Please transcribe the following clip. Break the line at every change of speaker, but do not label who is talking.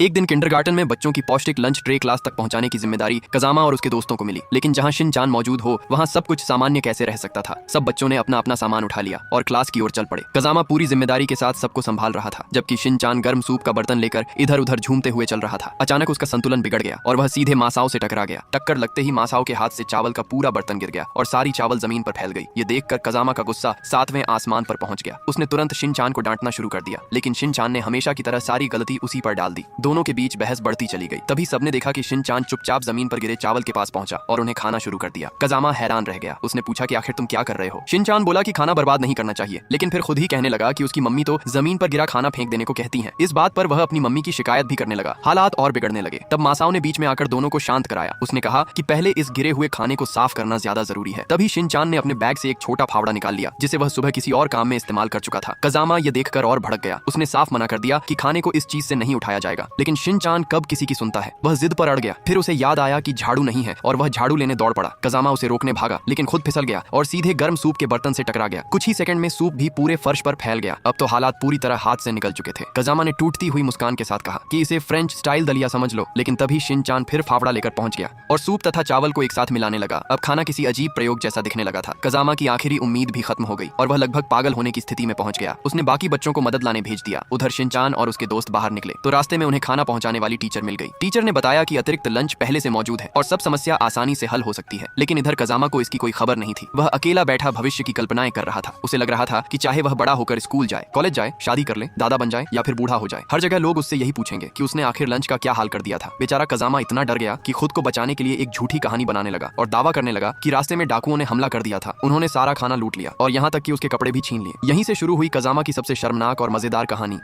एक दिन किंडरगार्टन में बच्चों की पौष्टिक लंच ट्रे क्लास तक पहुंचाने की जिम्मेदारी कजामा और उसके दोस्तों को मिली। लेकिन जहां शिनचान मौजूद हो वहां सब कुछ सामान्य कैसे रह सकता था। सब बच्चों ने अपना अपना सामान उठा लिया और क्लास की ओर चल पड़े। कजामा पूरी जिम्मेदारी के साथ सबको संभाल रहा था, जबकि शिनचान गर्म सूप का बर्तन लेकर इधर उधर झूमते हुए चल रहा था। अचानक उसका संतुलन बिगड़ गया और वह सीधे मासाओ से टकरा गया। टक्कर लगते ही मासाओ के हाथ से चावल का पूरा बर्तन गिर गया और सारी चावल जमीन पर फैल गई। ये देखकर कजामा का गुस्सा 7वें आसमान पर पहुंच गया। उसने तुरंत शिनचान को डांटना शुरू कर दिया, लेकिन शिनचान ने हमेशा की तरह सारी गलती उसी पर डाल दी। दोनों के बीच बहस बढ़ती चली गई। तभी सबने देखा कि शिनचान चुपचाप जमीन पर गिरे चावल के पास पहुंचा और उन्हें खाना शुरू कर दिया। कजामा हैरान रह गया। उसने पूछा कि आखिर तुम क्या कर रहे हो। शिनचान बोला कि खाना बर्बाद नहीं करना चाहिए, लेकिन फिर खुद ही कहने लगा कि उसकी मम्मी तो जमीन पर गिरा खाना फेंक देने को कहती हैं। इस बात पर वह अपनी मम्मी की शिकायत भी करने लगा। हालात और बिगड़ने लगे। तब मासाओ ने बीच में आकर दोनों को शांत कराया। उसने कहा कि पहले इस गिरे हुए खाने को साफ करना ज्यादा जरूरी है। तभी शिनचान ने अपने बैग से एक छोटा फावड़ा निकाल लिया, जिसे वह सुबह किसी और काम में इस्तेमाल कर चुका था। कजामा ये देखकर और भड़क गया। उसने साफ मना कर दिया कि खाने को इस चीज से नहीं उठाया जाएगा, लेकिन शिनचान कब किसी की सुनता है। वह जिद पर अड़ गया। फिर उसे याद आया कि झाड़ू नहीं है और वह झाड़ू लेने दौड़ पड़ा। कजामा उसे रोकने भागा, लेकिन खुद फिसल गया और सीधे गर्म सूप के बर्तन से टकरा गया। कुछ ही सेकंड में सूप भी पूरे फर्श पर फैल गया। अब तो हालात पूरी तरह हाथ से निकल चुके थे। कजामा ने टूटती हुई मुस्कान के साथ कहा कि इसे फ्रेंच स्टाइल दलिया समझ लो। लेकिन तभी शिनचान फिर फावड़ा लेकर पहुंच गया और सूप तथा चावल को एक साथ मिलाने लगा। अब खाना किसी अजीब प्रयोग जैसा दिखने लगा था। कजामा की आखिरी उम्मीद भी खत्म हो गई और वह लगभग पागल होने की स्थिति में पहुंच गया। उसने बाकी बच्चों को मदद लाने भेज दिया। उधर शिनचान और उसके दोस्त बाहर निकले तो रास्ते में उन्हें खाना पहुंचाने वाली टीचर मिल गई। टीचर ने बताया कि अतिरिक्त लंच पहले से मौजूद है और सब समस्या आसानी से हल हो सकती है। लेकिन इधर कजामा को इसकी कोई खबर नहीं थी। वह अकेला बैठा भविष्य की कल्पनाएं कर रहा था। उसे लग रहा था कि चाहे वह बड़ा होकर स्कूल जाए, कॉलेज जाए, शादी कर ले, दादा बन जाए या फिर बूढ़ा हो जाए, हर जगह लोग उससे यही पूछेंगे कि उसने आखिर लंच का क्या हाल कर दिया था। बेचारा कजामा इतना डर गया कि खुद को बचाने के लिए एक झूठी कहानी बनाने लगा और दावा करने लगा कि रास्ते में डाकुओं ने हमला कर दिया था। उन्होंने सारा खाना लूट लिया और यहाँ तक कि उसके कपड़े भी छीन लिए। यहीं से शुरू हुई कजामा की सबसे शर्मनाक और मजेदार कहानी।